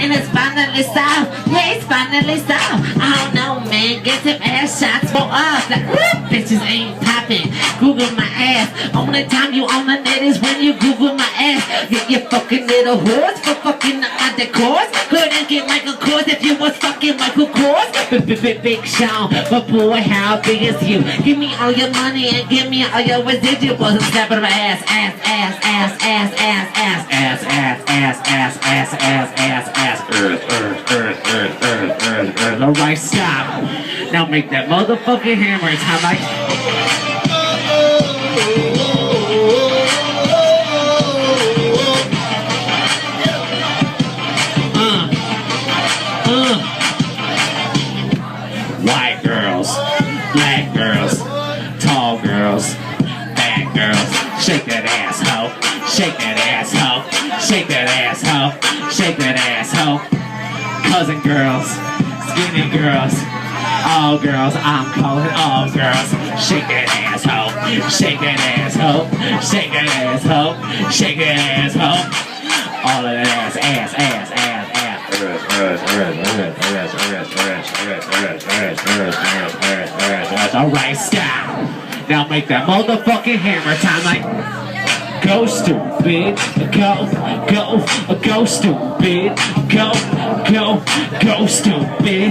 and it's finally solved. Yeah, it's finally solved. I don't know, man. Get some ass shots for us. Like, whoop, bitches ain't popping. Google my ass. Only time you on the net is when you Google my ass. Get your fucking little horse for fucking up my decors. Couldn't get Michael Kors if you was fucking Michael Kors. Big Sean, but boy, how big is you? Give me all your money and give me all your residuals. I'm slapping my ass, ass, ass, ass, ass, ass, ass, ass, ass, ass, ass, ass, ass, ass, ass, earth. Alright, stop. Now make that motherfucking hammer. It's how I. White girls, black girls, tall girls, fat girls. Shake that ass, ho. Shake that ass, ho. Shake that ass, ho. Shake that ass, ho. Cousin girls, skinny girls, all girls. I'm calling all girls. Shake that ass, ho. Shake that ass, ho. Shake that ass, ho. Shake that ass, ho. All of that ass, ass, ass, ass, ass. Alright, stop. Now make that motherfucking hammer time like go stupid, go stupid, go stupid, go stupid.